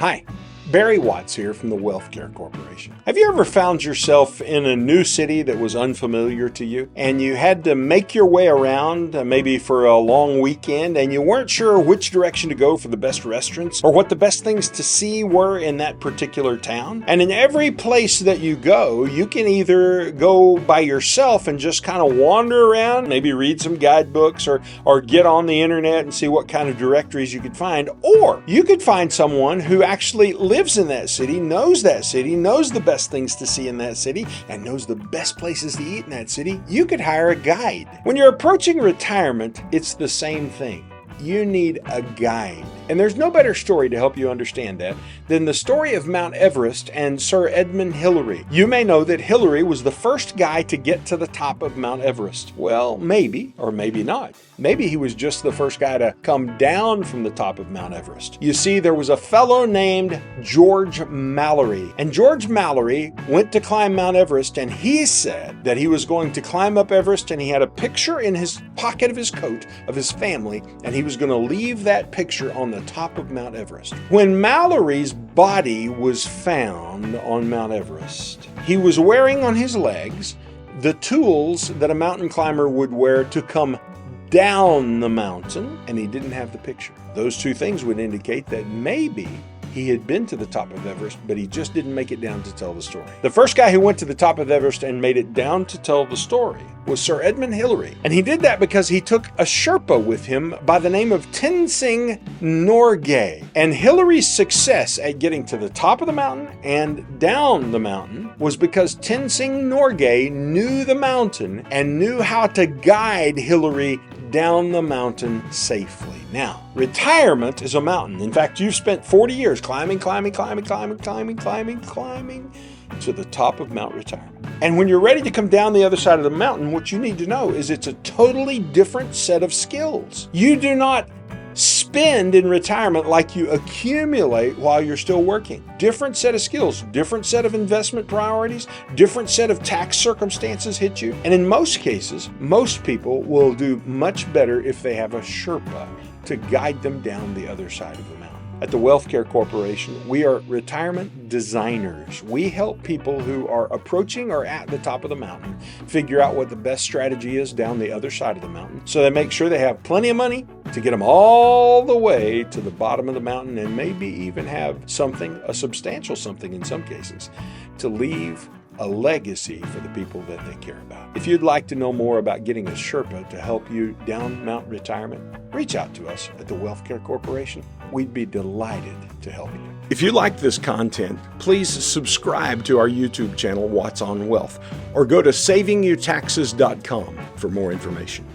Hi, Barry Watts here from the Wealth Care Corporation. Have you ever found yourself in a new city that was unfamiliar to you and you had to make your way around, maybe for a long weekend, and you weren't sure which direction to go for the best restaurants or what the best things to see were in that particular town? And in every place that you go, you can either go by yourself and just kind of wander around, maybe read some guidebooks or get on the internet and see what kind of directories you could find, or you could find someone who actually lives in that city, knows the best things to see in that city, and knows the best places to eat in that city. You could hire a guide. When you're approaching retirement, it's the same thing. You need a guide. And there's no better story to help you understand that than the story of Mount Everest and Sir Edmund Hillary. You may know that Hillary was the first guy to get to the top of Mount Everest. Well, maybe, or maybe not. Maybe he was just the first guy to come down from the top of Mount Everest. You see, there was a fellow named George Mallory. And George Mallory went to climb Mount Everest, and he said that he was going to climb up Everest, and he had a picture in his pocket of his coat of his family, and he was going to leave that picture on the top of Mount Everest. When Mallory's body was found on Mount Everest, he was wearing on his legs the tools that a mountain climber would wear to come down the mountain, and he didn't have the picture. Those two things would indicate that maybe he had been to the top of Everest, but he just didn't make it down to tell the story. The first guy who went to the top of Everest and made it down to tell the story was Sir Edmund Hillary. And he did that because he took a Sherpa with him by the name of Tenzing Norgay. And Hillary's success at getting to the top of the mountain and down the mountain was because Tenzing Norgay knew the mountain and knew how to guide Hillary down the mountain safely. Now, retirement is a mountain. In fact, you've spent 40 years climbing to the top of Mount Retirement. And when you're ready to come down the other side of the mountain, what you need to know is it's a totally different set of skills. You do not spend in retirement like you accumulate while you're still working. Different set of skills, different set of investment priorities, different set of tax circumstances hit you. And in most cases, most people will do much better if they have a Sherpa to guide them down the other side of the mountain. At the Wealth Care Corporation, we are retirement designers. We help people who are approaching or at the top of the mountain figure out what the best strategy is down the other side of the mountain, so they make sure they have plenty of money to get them all the way to the bottom of the mountain, and maybe even have something, a substantial something in some cases, to leave a legacy for the people that they care about. If you'd like to know more about getting a Sherpa to help you down Mount Retirement, reach out to us at the Wealth Care Corporation. We'd be delighted to help you. If you like this content, please subscribe to our YouTube channel, Watts on Wealth, or go to savingyouTaxes.com for more information.